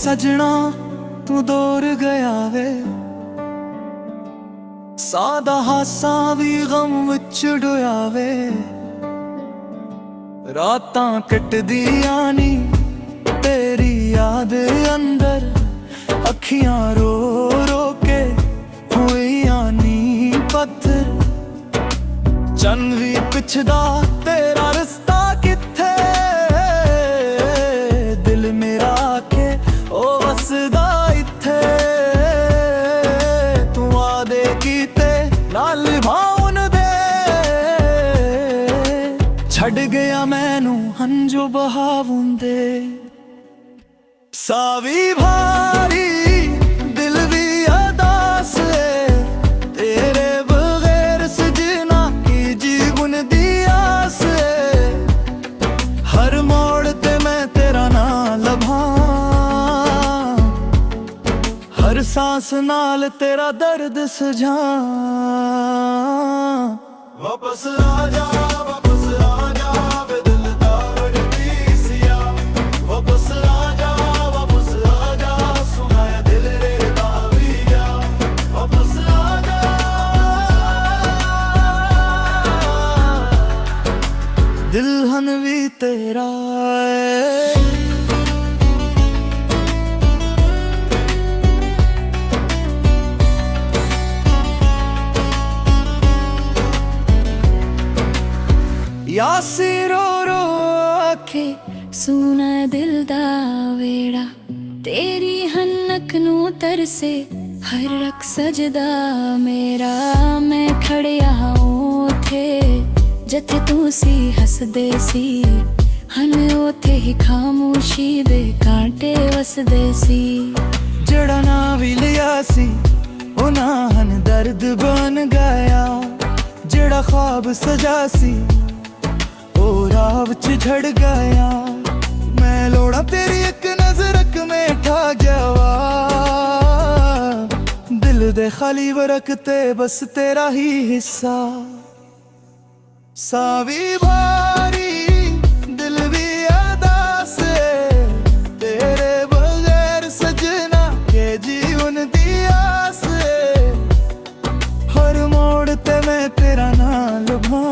सजना तू दूर गया वे, सादा हासा भी गम विच डोया वे। रातां कटदियां नी तेरी याद अंदर, अखियां रो रो के होइयां नी पत्थर। चन भी पिछदा तेरा रिश्ता किथे, दिल मेरा के ओ वसदा इथे। तू वादे कीते नाल निभाउन दे, छड़ गया मैनू हंजू बहावुन दे। सावी भारी दिल भी अदास है, तेरे बगैर सजना की जीवन दी आस है। हर मोड़ ते मैं तेरा नाम लभां, हर सांस नाल तेरा दर्द सझां। वापस आजा, वापस आजा वे दिल दा वड़दी सिया। वापस आजा, वापस आजा सुनाया दिल रे बाविया। वापस आजा, दिलहन भी तेरा है। यासी रो रो आखे सुना दिल दा वेड़ा, तेरी हन्नक नू तरसे हर रख सजदा मेरा। मैं खड़िया उथे जथे तू सी हसदे सी, हन उथे ही खामोशी दे कांटे वसदे सी। जड़ा ना भी लिया सी ओ ना हन दर्द बन गया, जड़ा ख्वाब सजा सी ओ राव च झड़ गया। मैं लोड़ा तेरी एक नजरक में ठा गया वा, दिल दे खाली वरकते बस तेरा ही हिस्सा। सावी भारी दिल भी अदास है, तेरे बगैर सजना के जीवन दी आस है। हर मोड़ ते मैं तेरा नाम लभां,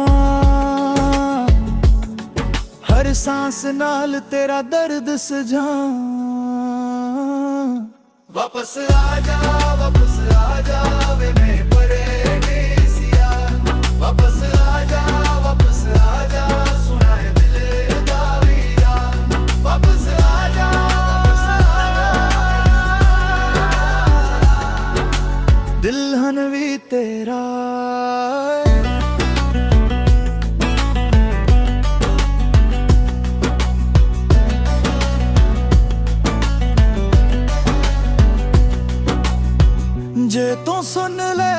हर सांस नाल तेरा दर्द सझां। वापस आजा, वापस आजा वे मेरे परदेसिया। वापस आजा, वापस आजा सुनाए दिल दा विया। वापस आजा, दिलहन भी तेरा है। जे तू सुन ले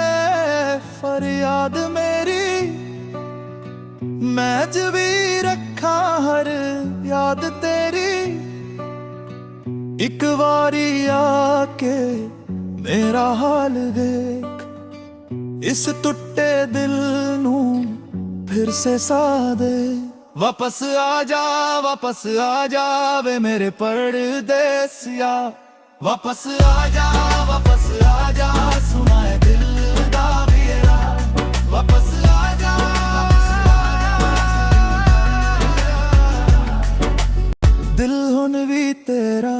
फरियाद मेरी, मैं ज भी रखा हर याद तेरी। एक बारी आके मेरा हाल देख, इस टुटे दिल नू फिर से सा दे। वापस आजा, वापस आजा वे मेरे परदेसिया। वापस आजा, वापस आजा सुनाए दिल दा वेड़ा। वापस आजा, दिल हुन भी तेरा।